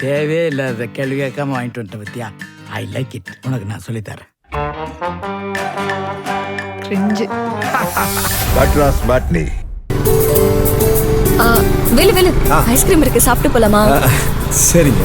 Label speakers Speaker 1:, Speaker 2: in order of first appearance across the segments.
Speaker 1: தேவையே இல்லாத கேள்வி கேட்காம வாங்கிட்டு வந்துட்டேன் பத்தியா. I like it. உனக்கு நான் சொல்லித்தரேன்.
Speaker 2: பட்ராஸ் பட்னி.
Speaker 3: வேலு வேலு ஐஸ்கிரீம் இருக்கு, சாப்பிட்டு போலாமா?
Speaker 4: சரிங்க.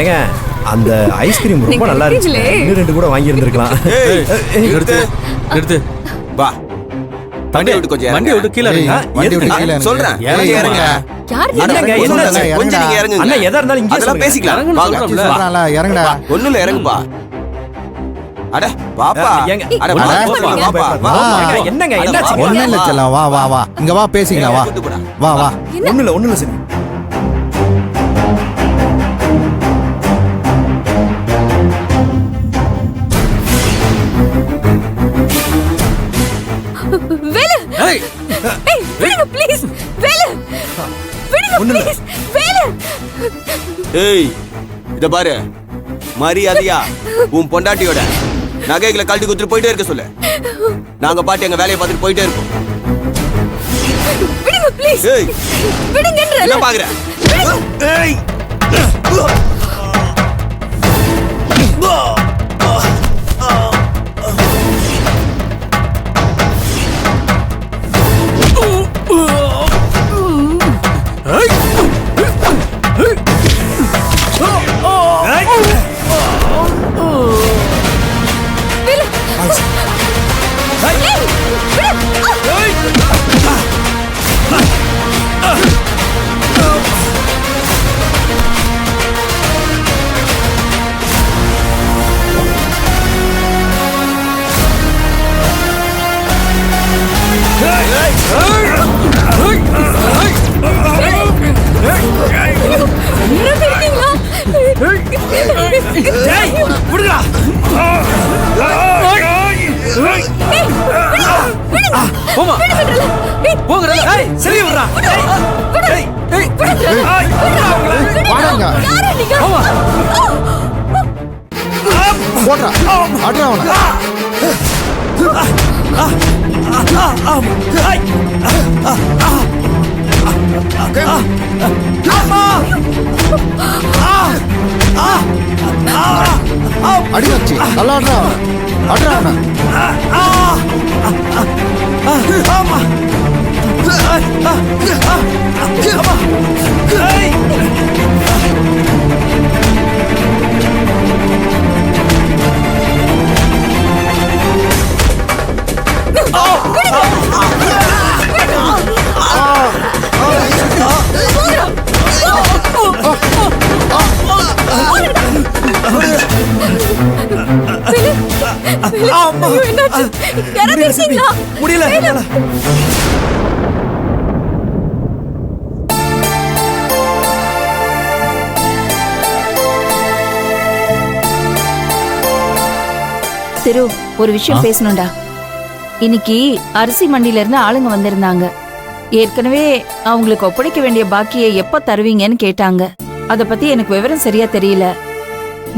Speaker 4: ஏங்க அந்த ஐஸ்கிரீம் ரொம்ப நல்லா இருந்துச்சு. இன்னும் 2 கூட வாங்கி இருந்திருக்கலாம்.
Speaker 5: எடுத்து வா. வண்டி விட்டு கொஞ்சம் வண்டி விட்டு கீழ இறங்க. வண்டி விட்டு கீழ சொல்றேன். இறங்க.
Speaker 1: என்னங்க என்ன
Speaker 5: கொஞ்சம் நீங்க இறங்குங்க.
Speaker 1: அண்ணா எதா இருந்தாலும் இங்கே
Speaker 5: அதெல்லாம் பேசிக்கலாம்.
Speaker 2: சொல்றல இறங்கடா.
Speaker 5: ஒண்ணுல இறங்குப்பா. அட பாப்பா. அட பாப்பா.
Speaker 1: என்னங்க என்னாச்சு?
Speaker 2: ஒண்ணு இல்ல செல்லம். வா வா வா. இங்க வா பேசிக்கலாம். வா வா வா.
Speaker 4: ஒண்ணு இல்ல சரி.
Speaker 3: வேலு ஏய் விடுங்க ப்ளீஸ். வேலு விடுங்க ப்ளீஸ். வேலு
Speaker 5: ஏய் இத பாரு. மரியாதையா உன் பொண்டாட்டியோட நகைகளை கழட்டி குத்துட்டு போயிட்டே இருக்க சொல்லு. நாங்க பாட்டு எங்க வேலையை பார்த்துட்டு போயிட்டே இருக்கோம்.
Speaker 3: விடுங்க ப்ளீஸ்.
Speaker 5: ஏய்
Speaker 3: விடுங்கன்ற.
Speaker 5: என்ன பாக்குற? ஏய்
Speaker 2: அடியாச்சு நல்லா அட்ரா
Speaker 1: ஆமா
Speaker 3: யாரோ பேசுறீங்களா?
Speaker 4: முடியல என்னால.
Speaker 6: திரு, ஒரு விஷயம் பேசணும்டா. இன்னைக்கு அரிசி மண்டியில இருந்து ஆளுங்க வந்திருந்தாங்க. ஏற்கனவே அவங்களுக்கு ஒப்படைக்க வேண்டிய பாக்கியை எப்ப தருவீங்கன்னு கேட்டாங்க. அத பத்தி எனக்கு விவரம் சரியா தெரியல.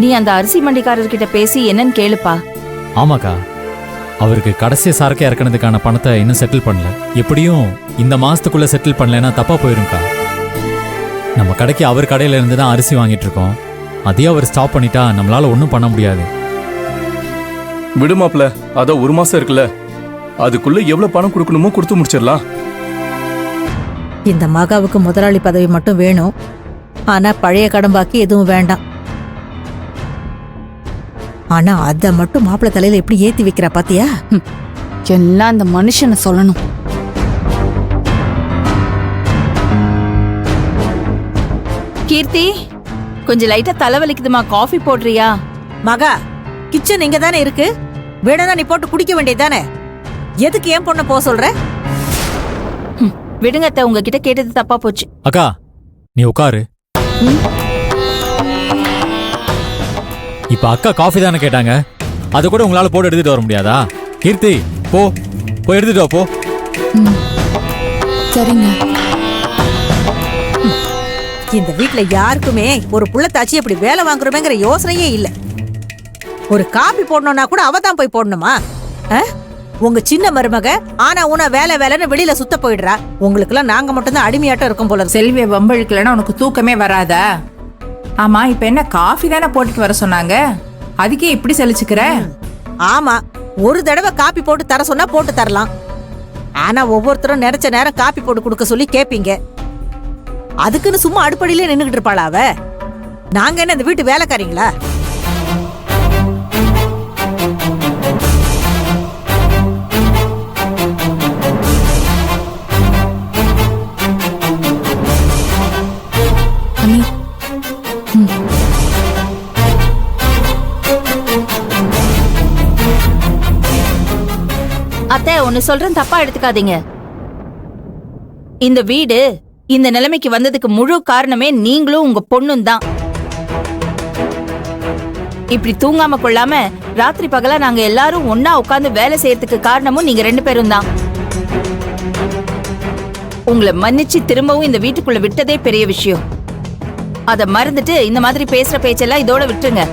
Speaker 6: நீ அந்த அரிசி மண்டிக்காரர்கிட்ட பேசி என்னன்னு கேளுப்பா.
Speaker 7: ஆமாக்கா, அவருக்கு கடைசி சரக்கு இறக்குனதுக்கான பணத்தை இன்னும் செட்டில் பண்ணல. எப்படியும் இந்த மாசத்துக்குள்ள செட்டில் பண்ணலன்னா தப்பா போயிரும்க்கா. நம்ம கடைக்கு அவர் கடையில இருந்து தான் அரிசி வாங்கிட்டு இருக்கோம். அதையும் அவர் ஸ்டாப் பண்ணிட்டா நம்மளால ஒன்றும் பண்ண முடியாது.
Speaker 8: விடுமாப்ல, அதான் 1 மாசம் இருக்குல்ல, அதுக்குள்ள எவ்வளவு பணம் கொடுக்கணுமோ கொடுத்து முடிச்சிடலாம்.
Speaker 9: இந்த மகாவுக்கு முதலாளி பதவி மட்டும் வேணும். ஆனா பழைய கடன் பாக்கி எதுவும் வேண்டாம். ஆனா அத மட்டும் மாப்பிள்ளை தலையில எப்படி ஏத்தி வைக்கிறா பாத்தியா?
Speaker 6: எல்லாம் அந்த மனுஷனை சொல்லணும். கீர்த்தி, கொஞ்சம் லைட்டா தலைவலிக்குதுமா, காஃபி போடுறியா?
Speaker 9: மகா, கிச்சன் இங்க தானே இருக்கு, வேணும்னா நீ போட்டு குடிக்க வேண்டியதானே. எதுக்கு ஏன் பொண்ண போக சொல்ற?
Speaker 6: விடுங்க அத்தை, உங்ககிட்ட கேட்டது தப்பா போச்சு.
Speaker 7: அக்கா, நீ உட்காரு. இப்ப அக்கா காஃபி தானே கேட்டாங்க, அது கூட உங்களால போட்டு எடுத்துட்டு வர முடியாதா? கீர்த்தி, போய் எடுத்துட்டு வா, போ.
Speaker 3: சரிங்க.
Speaker 9: இந்த வீட்ல யாருக்குமே ஒரு புள்ளத்தாச்சி அப்படி வேலை வாங்குறோமேங்கிற யோசனையே இல்ல. ஒரு காபி போடணும்னா கூட அவ தான் போய் போடணுமா? உங்க சின்ன மருமக ஆனா உன வேலைன்னு வெளியில சுத்த போயிடுறா. உங்களுக்கு எல்லாம் நாங்க மட்டும் தான் அடிமையாட்டம் இருக்கும் போல.
Speaker 10: செல்விய வம்பழுக்கலன்னா உனக்கு தூக்கமே வராதா? ஆமா, இப்ப என்ன காஃபி தானே போட்டுட்டு வர சொன்னாங்க, அதுக்கே இப்படி சலிச்சுக்கிற?
Speaker 9: ஆமா, ஒரு தடவை காப்பி போட்டு தர சொன்னா போட்டு தரலாம். ஆனா ஒவ்வொருத்தரும் நினைச்ச நேரம் காப்பி போட்டு கொடுக்க சொல்லி கேப்பீங்க. அதுக்குன்னு சும்மா அடுப்படியிலே நின்னுகிட்டு இருப்பாளா அவ? நாங்க என்ன இந்த வீட்டு வேலைக்காரீங்களா?
Speaker 6: அத்தை, ஒன்னு சொல்றேன், தப்பா எடுத்துக்காதீங்க. இந்த வீடு இந்த நிலைமைக்கு வந்ததுக்கு முழு காரணமே நீங்களும் உங்க பொண்ணும் தான். இப்படி தூங்காம கொள்ளாம ராத்திரி பகலா நாங்க எல்லாரும் ஒன்னா உட்கார்ந்து வேலை செய்யறதுக்கு காரணமும் நீங்க 2 பேரும் தான். உங்களை மன்னிச்சு திரும்பவும் இந்த வீட்டுக்குள்ள விட்டதே பெரிய விஷயம். அத மறந்துட்டு இந்த மாதிரி பேசுற பேச்செல்லாம் இதோட விட்டுருங்க.